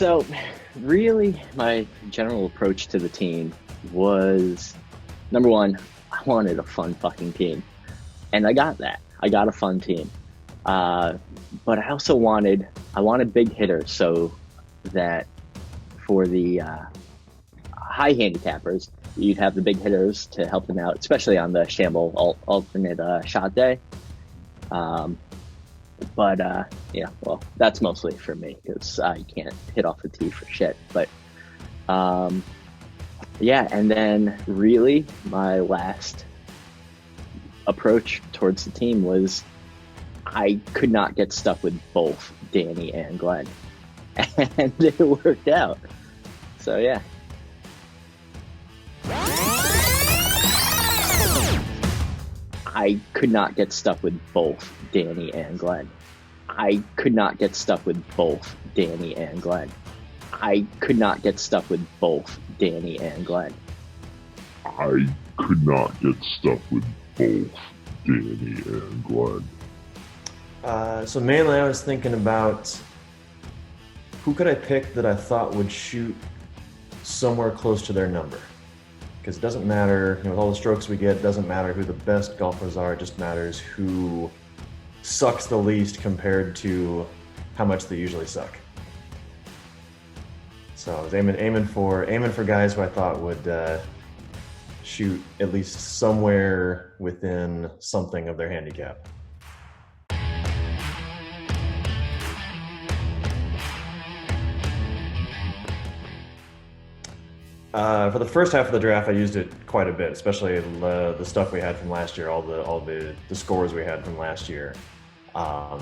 So, really, my general approach to the team was number one, I wanted a fun fucking team. And I got that. I got a fun team. But I also wanted big hitters so that for the high handicappers, you'd have the big hitters to help them out, especially on the shamble alternate shot day. Well, that's mostly for me because I can't hit off the tee for shit. But and then really my last approach towards the team was I could not get stuck with both Danny and Glenn. And it worked out. So, yeah. I could not get stuck with both Danny and Glenn. I could not get stuck with both Danny and Glenn. I could not get stuck with both Danny and Glenn. I could not get stuck with both Danny and Glenn. So mainly I was thinking about who could I pick that I thought would shoot somewhere close to their number. Because it doesn't matter, with all the strokes we get, it doesn't matter who the best golfers are, it just matters who sucks the least compared to how much they usually suck. So I was aiming for guys who I thought would shoot at least somewhere within something of their handicap. For the first half of the draft, I used it quite a bit, especially the stuff we had from last year, all the scores we had from last year. I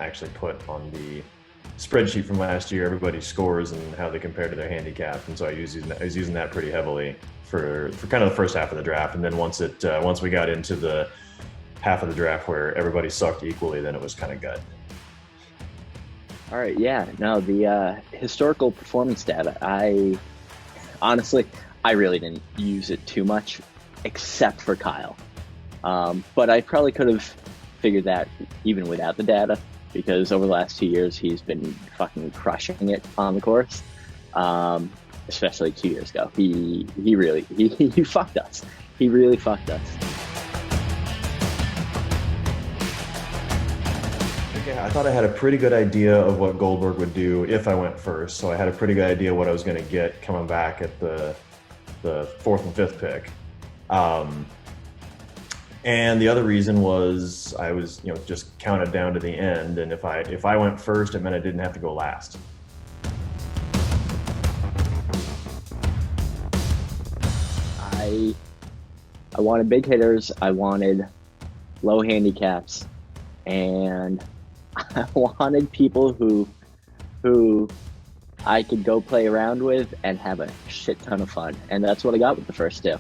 actually put on the spreadsheet from last year everybody's scores and how they compare to their handicap, and so I was using that pretty heavily for kind of the first half of the draft. And then once we got into the half of the draft where everybody sucked equally, then it was kind of gut. All right, yeah. No, the historical performance data, honestly, I really didn't use it too much, except for Kyle. But I probably could have figured that even without the data, because over the last 2 years, he's been fucking crushing it on the course. Especially 2 years ago. He really fucked us. He really fucked us. Yeah, I thought I had a pretty good idea of what Goldberg would do if I went first. So I had a pretty good idea what I was going to get coming back at the fourth and fifth pick. And the other reason was I was, just counted down to the end. And if I went first, it meant I didn't have to go last. I wanted big hitters. I wanted low handicaps, and I wanted people who I could go play around with and have a shit ton of fun. And that's what I got with the first two.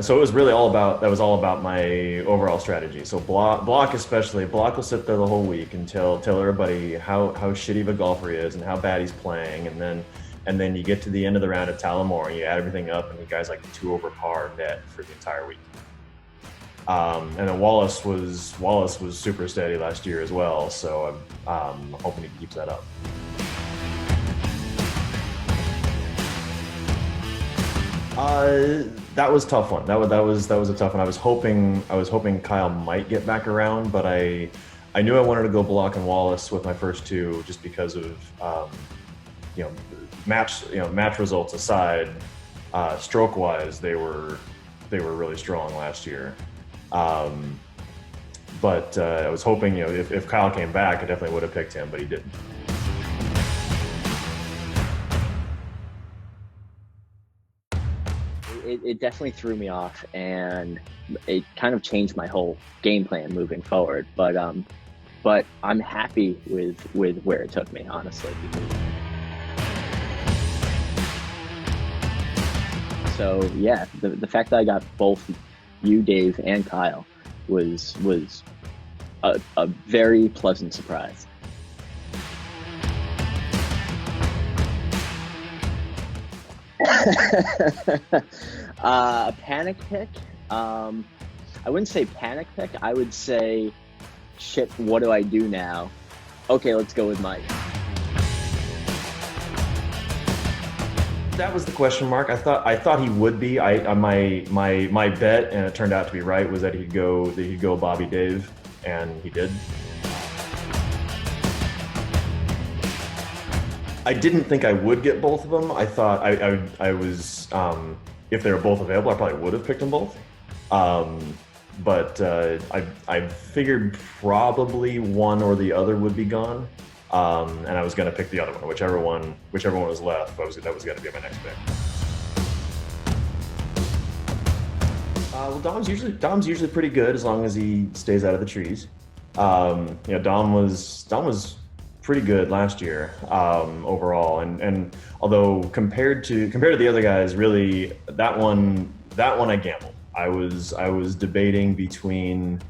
So it was really all about my overall strategy. So Block will sit there the whole week and tell everybody how shitty of a golfer he is and how bad he's playing, and then you get to the end of the round at Tullamore and you add everything up, and the guy's like 2 over par net for the entire week. And then Wallace was super steady last year as well, so I'm hoping he keeps that up. That was a tough one. That was a tough one. I was hoping Kyle might get back around, but I knew I wanted to go Block and Wallace with my first two, just because of match results aside, stroke wise they were really strong last year. But I was hoping, if Kyle came back, I definitely would have picked him, but he didn't. It definitely threw me off, and it kind of changed my whole game plan moving forward. But I'm happy with where it took me, honestly. So yeah, the fact that I got both you, Dave, and Kyle was a very pleasant surprise. A panic pick. I wouldn't say panic pick. I would say shit, what do I do now? Okay, let's go with Mike. That was the question mark. I thought he would be. My bet, and it turned out to be right, was that he'd go Bobby Dave, and he did. I didn't think I would get both of them. I thought I was if they were both available, I probably would have picked them both. But I figured probably one or the other would be gone. And I was going to pick the other one, whichever one was left. That was going to be my next pick. Well, Dom's usually pretty good as long as he stays out of the trees. Dom was pretty good last year overall, and although compared to the other guys, really that one I gambled. I was debating between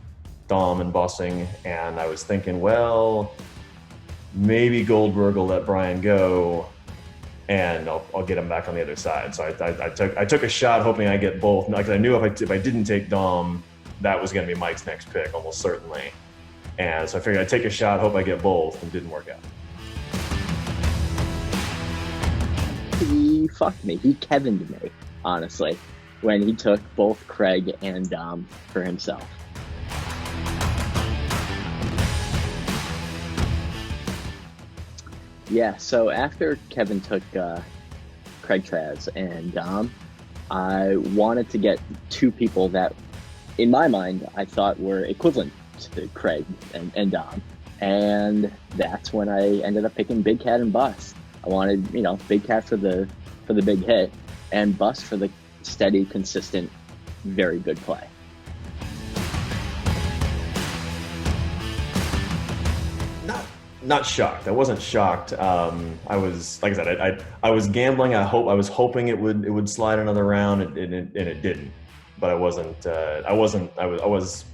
Dom and Bossing, and I was thinking, well, maybe Goldberg will let Brian go, and I'll get him back on the other side. So I took a shot, hoping I get both. Because I knew if I didn't take Dom, that was going to be Mike's next pick, almost certainly. And so I figured I'd take a shot, hope I get both, and didn't work out. He fucked me. He Kevin'd me, honestly, when he took both Craig and Dom for himself. Yeah, so after Kevin took Craig Traz and Dom, I wanted to get two people that, in my mind, I thought were equivalent to Craig and Dom. And that's when I ended up picking Big Cat and Bus. I wanted, Big Cat for the big hit, and Bus for the steady, consistent, very good play. Not shocked. I wasn't shocked. I was, like I said, I was gambling. I was hoping it would slide another round, and it didn't. But I was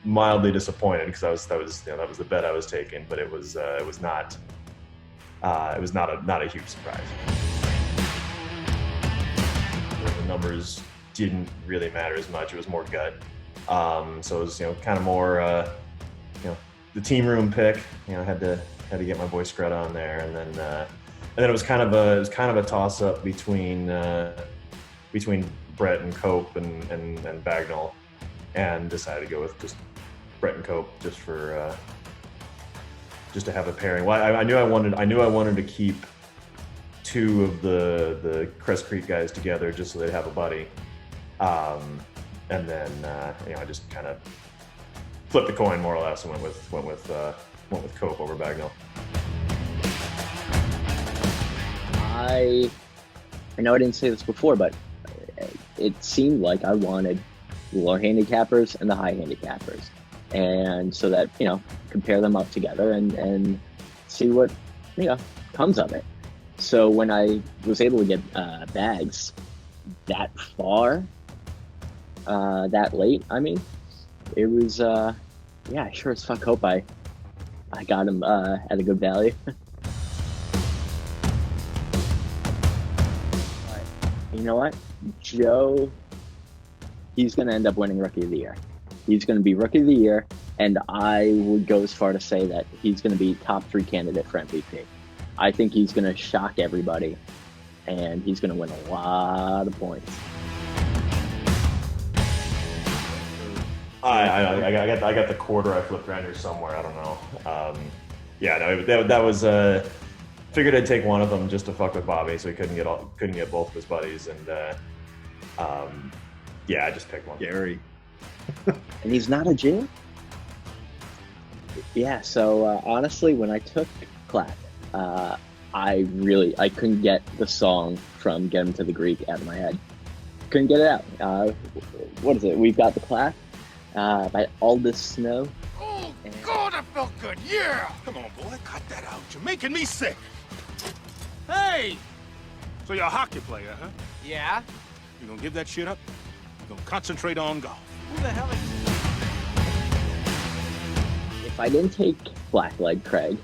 mildly disappointed because that was the bet I was taking. But it was not a huge surprise. The numbers didn't really matter as much. It was more gut. So it was kind of more the team room pick. Had to get my boy Scrud on there, and then it was kind of a toss up between Brett and Cope and Bagnall, and decided to go with just Brett and Cope just to have a pairing. Well, I knew I wanted to keep two of the Crest Creek guys together just so they'd have a buddy, and then I just kind of flipped the coin more or less and went with Cope over Bagnall. I know I didn't say this before, but it seemed like I wanted the low handicappers and the high handicappers, and so that compare them up together and see what comes of it. So when I was able to get bags that far, that late, it was sure as fuck hope I got him at a good value. You know what? Joe, he's going to end up winning Rookie of the Year. He's going to be Rookie of the Year, and I would go as far to say that he's going to be top 3 candidate for MVP. I think he's going to shock everybody, and he's going to win a lot of points. I got the quarter I flipped around here somewhere. I don't know. That was figured I'd take one of them just to fuck with Bobby, so he couldn't get both of his buddies, and I just picked one. Gary. And he's not a Jew? Yeah. So honestly, when I took Clap, I couldn't get the song from Get Him to the Greek out of my head. Couldn't get it out. What is it? We've Got the Clap by Aldous Snow. Oh, God, that felt good. Yeah. Come on, boy. Cut that out. You're making me sick. Hey. So you're a hockey player, huh? Yeah? You gonna give that shit up? You gonna concentrate on golf? Who the hell is... If I didn't take Blackleg Craig,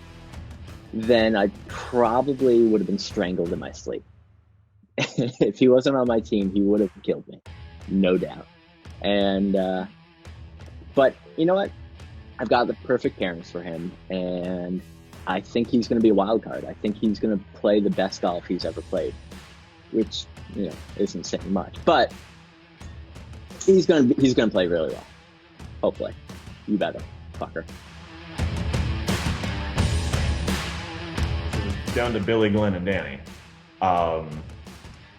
then I probably would have been strangled in my sleep. If he wasn't on my team, he would have killed me, no doubt. And but you know what? I've got the perfect pairings for him, and I think he's going to be a wild card. I think he's going to play the best golf he's ever played, which isn't saying much, but he's going to play really well. Hopefully, you better, fucker. Down to Billy, Glenn, and Danny.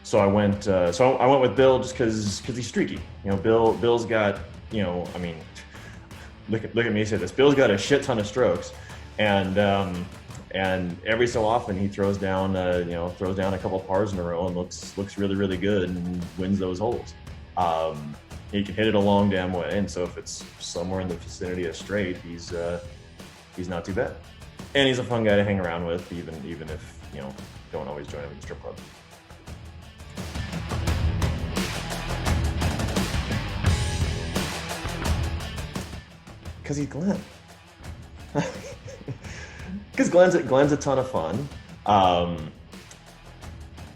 So I went with Bill just because he's streaky. Bill's got look at me say this. Bill's got a shit ton of strokes, and every so often he throws down a couple pars in a row and looks really, really good and wins those holes. He can hit it a long damn way, and so if it's somewhere in the vicinity of straight, he's not too bad. And he's a fun guy to hang around with, even if don't always join him in the strip club. Because he's Glenn. Because Glenn's a ton of fun.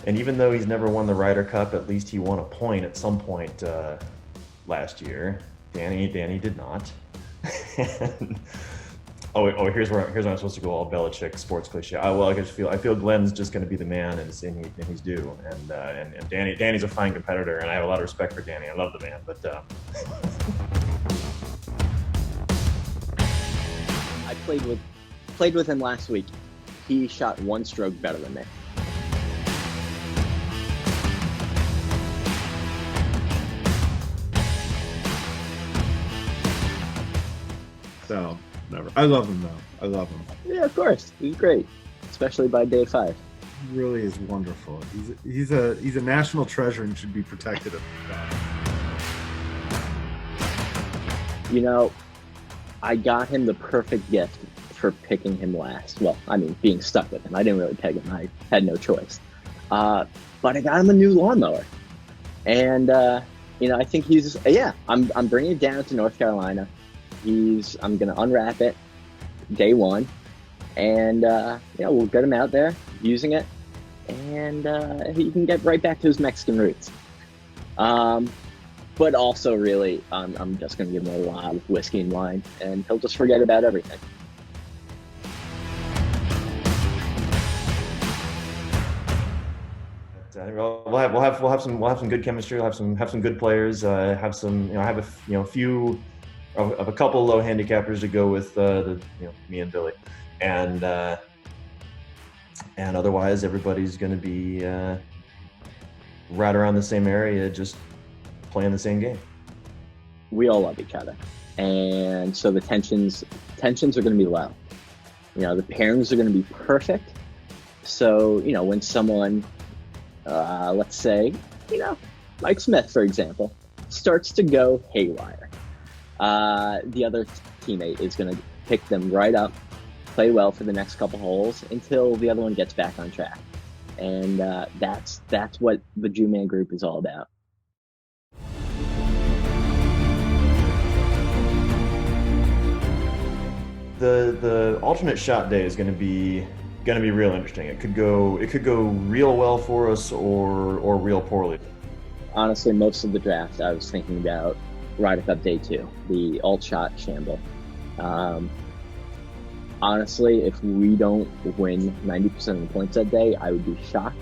And even though he's never won the Ryder Cup, at least he won a point at some point last year. Danny did not. Here's where I'm supposed to go all Belichick sports cliche. I feel Glenn's just going to be the man, and he's due. And Danny's a fine competitor, and I have a lot of respect for Danny. I love the man, but. I played with him last week. He shot one stroke better than me. So, never. I love him, though. I love him. Yeah, of course. He's great, especially by day 5. He really is wonderful. He's a national treasure and should be protected at the top. I got him the perfect gift for picking him last. Well, I mean, being stuck with him. I didn't really pick him. I had no choice. But I got him a new lawnmower. And, I think I'm bringing it down to North Carolina. I'm going to unwrap it day 1. And, we'll get him out there using it. And he can get right back to his Mexican roots. But also, really, I'm just going to give him a lot of whiskey and wine, and he'll just forget about everything. We'll have some good chemistry. We'll have some good players. I have a couple low handicappers to go with me and Billy, and otherwise everybody's going to be right around the same area, just playing the same game. We all love each other, and so the tensions are going to be low. The pairings are going to be perfect. So when someone, let's say, Mike Smith, for example, starts to go haywire, the other teammate is going to pick them right up, play well for the next couple holes until the other one gets back on track, and that's what the Jew-Man group is all about. The alternate shot day is going to be real interesting. It could go real well for us or real poorly. Honestly, most of the draft I was thinking about Ryder Cup Day 2, the alt shot shamble. Honestly, if we don't win 90% of the points that day, I would be shocked,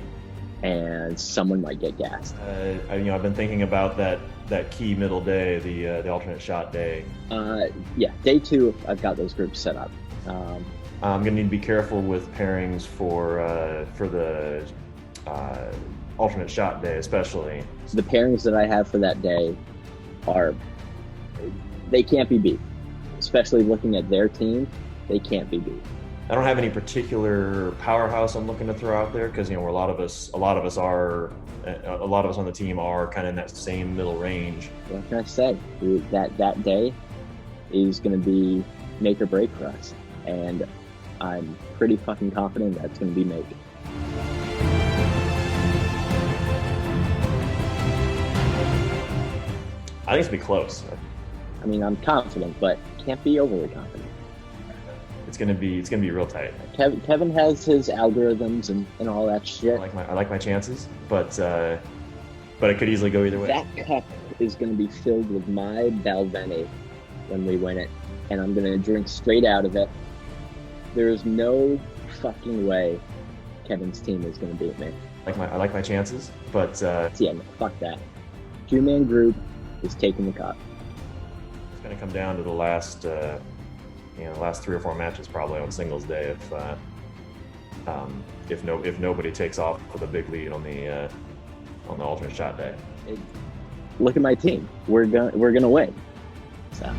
and someone might get gassed. I've been thinking about that key middle day, the alternate shot day. Day 2, I've got those groups set up. I'm gonna need to be careful with pairings for the alternate shot day, especially. The pairings that I have for that day they can't be beat. Especially looking at their team, they can't be beat. I don't have any particular powerhouse I'm looking to throw out there because a lot of us on the team are kind of in that same middle range. What can I say? That day is going to be make or break for us, and I'm pretty fucking confident that's going to be make. I think it's gonna be close. I mean, I'm confident, but can't be overly confident. It's gonna be real tight. Kevin has his algorithms and all that shit. I like my chances, but it could easily go either way. That cup is going to be filled with my Balvenie when we win it. and I'm gonna drink straight out of it. There's no fucking way Kevin's team is gonna beat me. I like my chances, but Yeah, no, fuck that. Two-man group is taking the cup. it's going to come down to the last, last 3 or 4 matches probably on singles day if nobody takes off with a big lead on the alternate shot day. Look at my team. We're gonna win. So.